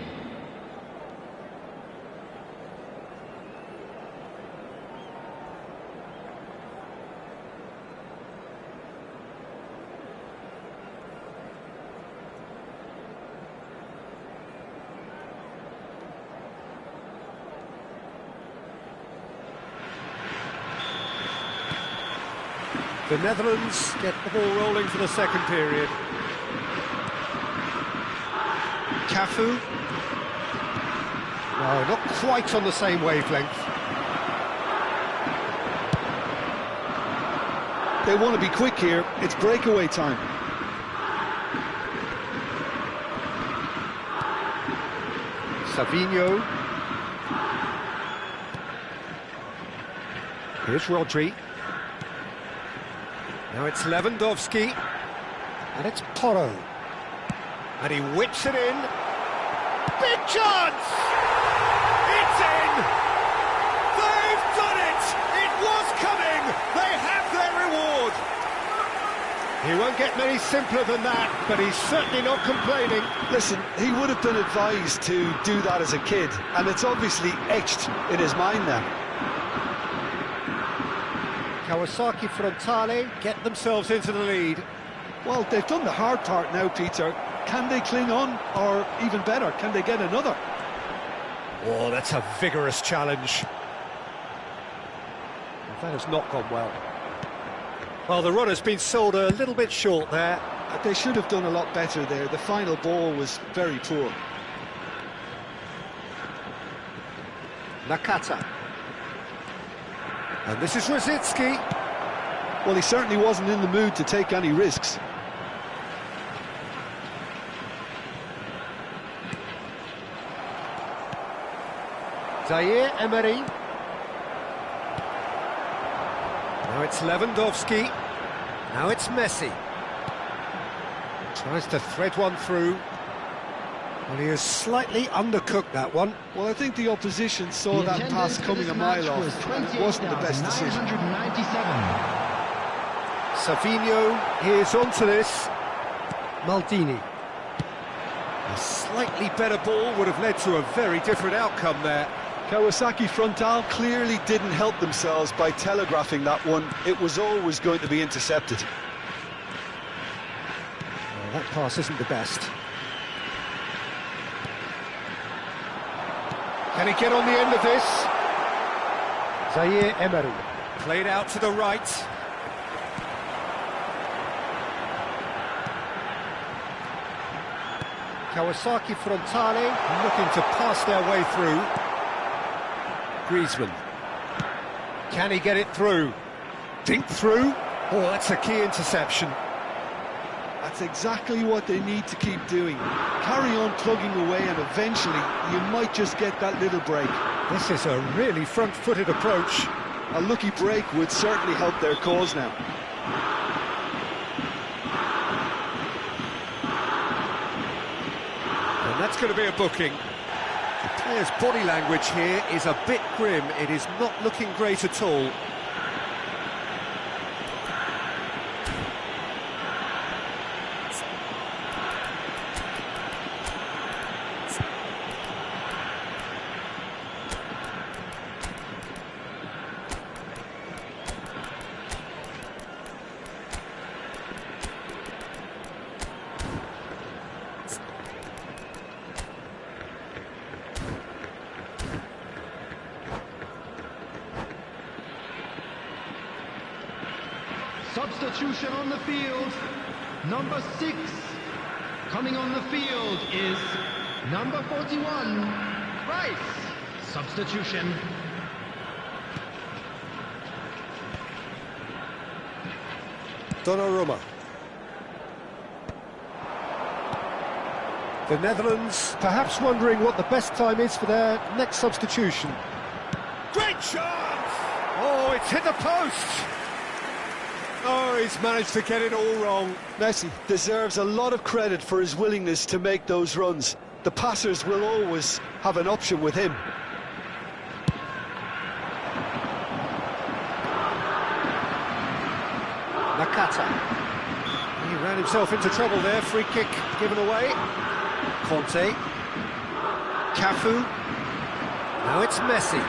The Netherlands get the ball rolling for the second period. Cafu. No, not quite on the same wavelength. They want to be quick here. It's breakaway time. Savinho. Here's Rodri. Now it's Lewandowski, and it's Porro, and he whips it in. Big chance! It's in! They've done it! It was coming! They have their reward! He won't get many simpler than that, but he's certainly not complaining. Listen, he would have been advised to do that as a kid, and it's obviously etched in his mind now. Kawasaki Frontale get themselves into the lead. Well, they've done the hard part now, Peter. Can they cling on, or even better, can they get another? Oh, that's a vigorous challenge. That has not gone well. Well, the run has been sold a little bit short there. They should have done a lot better there. The final ball was very poor. Nakata. And this is Rosicki. Well, he certainly wasn't in the mood to take any risks. Zaire Emery. Now it's Lewandowski. Now it's Messi. Tries to thread one through. Well, he has slightly undercooked that one. Well, I think the opposition saw that pass coming a mile off, and it wasn't the best decision. Savinho is onto this. Maldini. A slightly better ball would have led to a very different outcome there. Kawasaki Frontal clearly didn't help themselves by telegraphing that one. It was always going to be intercepted. Well, that pass isn't the best. Can he get on the end of this? Zaire Emery. Played out to the right. Kawasaki Frontale looking to pass their way through. Griezmann. Can he get it through? Dink through? Oh, that's a key interception. That's exactly what they need to keep doing. Carry on plugging away, and eventually you might just get that little break. This is a really front-footed approach. A lucky break would certainly help their cause now. And that's going to be a booking. The player's body language here is a bit grim. It is not looking great at all. Substitution on the field, number 6. Coming on the field is number 41, Rice. Substitution. Donnarumma. The Netherlands perhaps wondering what the best time is for their next substitution. Great chance! Oh, it's hit the post! Oh, he's managed to get it all wrong. Messi deserves a lot of credit for his willingness to make those runs. The passers will always have an option with him. Nakata. He ran himself into trouble there. Free kick given away. Conte. Cafu. Now it's Messi.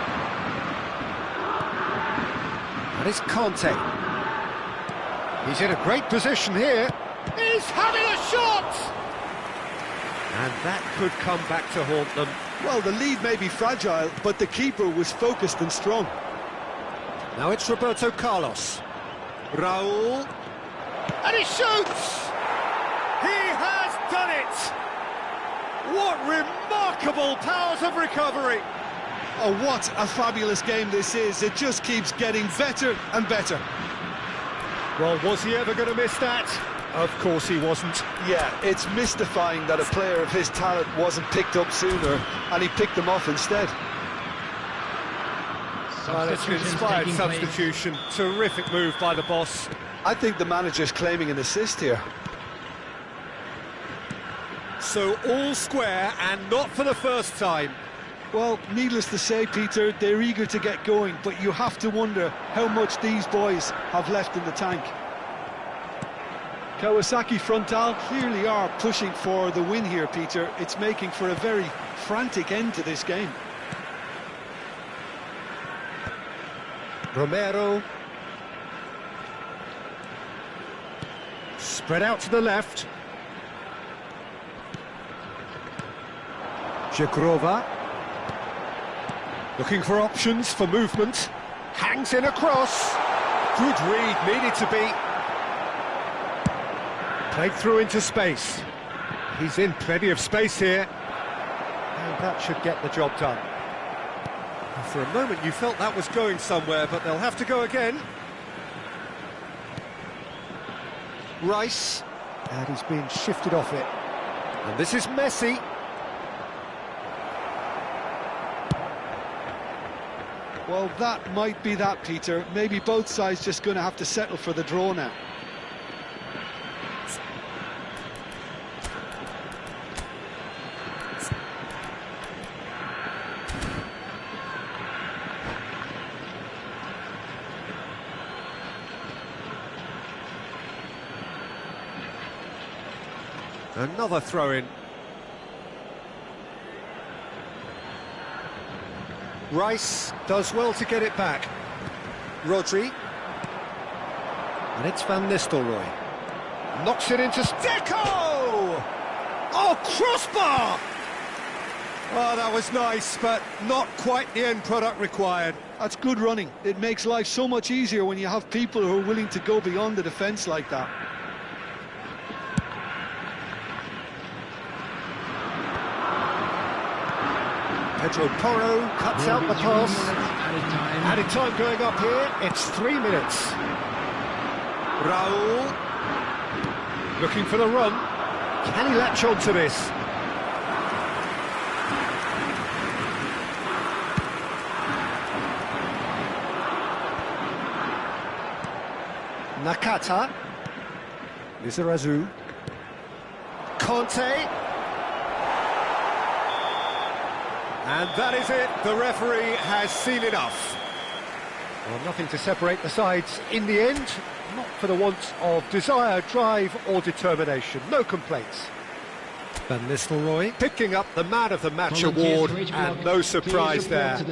That is Conte. He's in a great position here. He's having a shot! And that could come back to haunt them. Well, the lead may be fragile, but the keeper was focused and strong. Now it's Roberto Carlos. Raul. And he shoots! He has done it! What remarkable powers of recovery! Oh, what a fabulous game this is. It just keeps getting better and better. Well, was he ever going to miss that? Of course he wasn't. Yeah, it's mystifying that a player of his talent wasn't picked up sooner, and he picked them off instead. Well, it's an inspired substitution. Terrific move by the boss. I think the manager's claiming an assist here. So all square, and not for the first time. Well, needless to say, Peter, they're eager to get going, but you have to wonder how much these boys have left in the tank. Kawasaki Frontal clearly are pushing for the win here, Peter. It's making for a very frantic end to this game. Romero. Spread out to the left. Żegrova. Looking for options for movement. Hangs in across. Good read, needed to be. Played through into space. He's in plenty of space here. And that should get the job done. For a moment you felt that was going somewhere, but they'll have to go again. Rice, and he's been shifted off it. And this is Messi. Well, that might be that, Peter. Maybe both sides just going to have to settle for the draw now. Another throw-in. Rice does well to get it back. Rodri. And it's Van Nistelrooy. Knocks it into Deco! Oh, crossbar! Oh, that was nice, but not quite the end product required. That's good running. It makes life so much easier when you have people who are willing to go beyond the defence like that. Pedro Porro cuts out the pass. Added time going up here, it's 3 minutes. Raul looking for the run. Can he latch on to this? Nakata. Lizarazu. Conte. And that is it, the referee has seen enough. Well, nothing to separate the sides in the end, not for the want of desire, drive or determination, no complaints. Van Nistelrooy picking up the Man of the Match award, and no surprise there.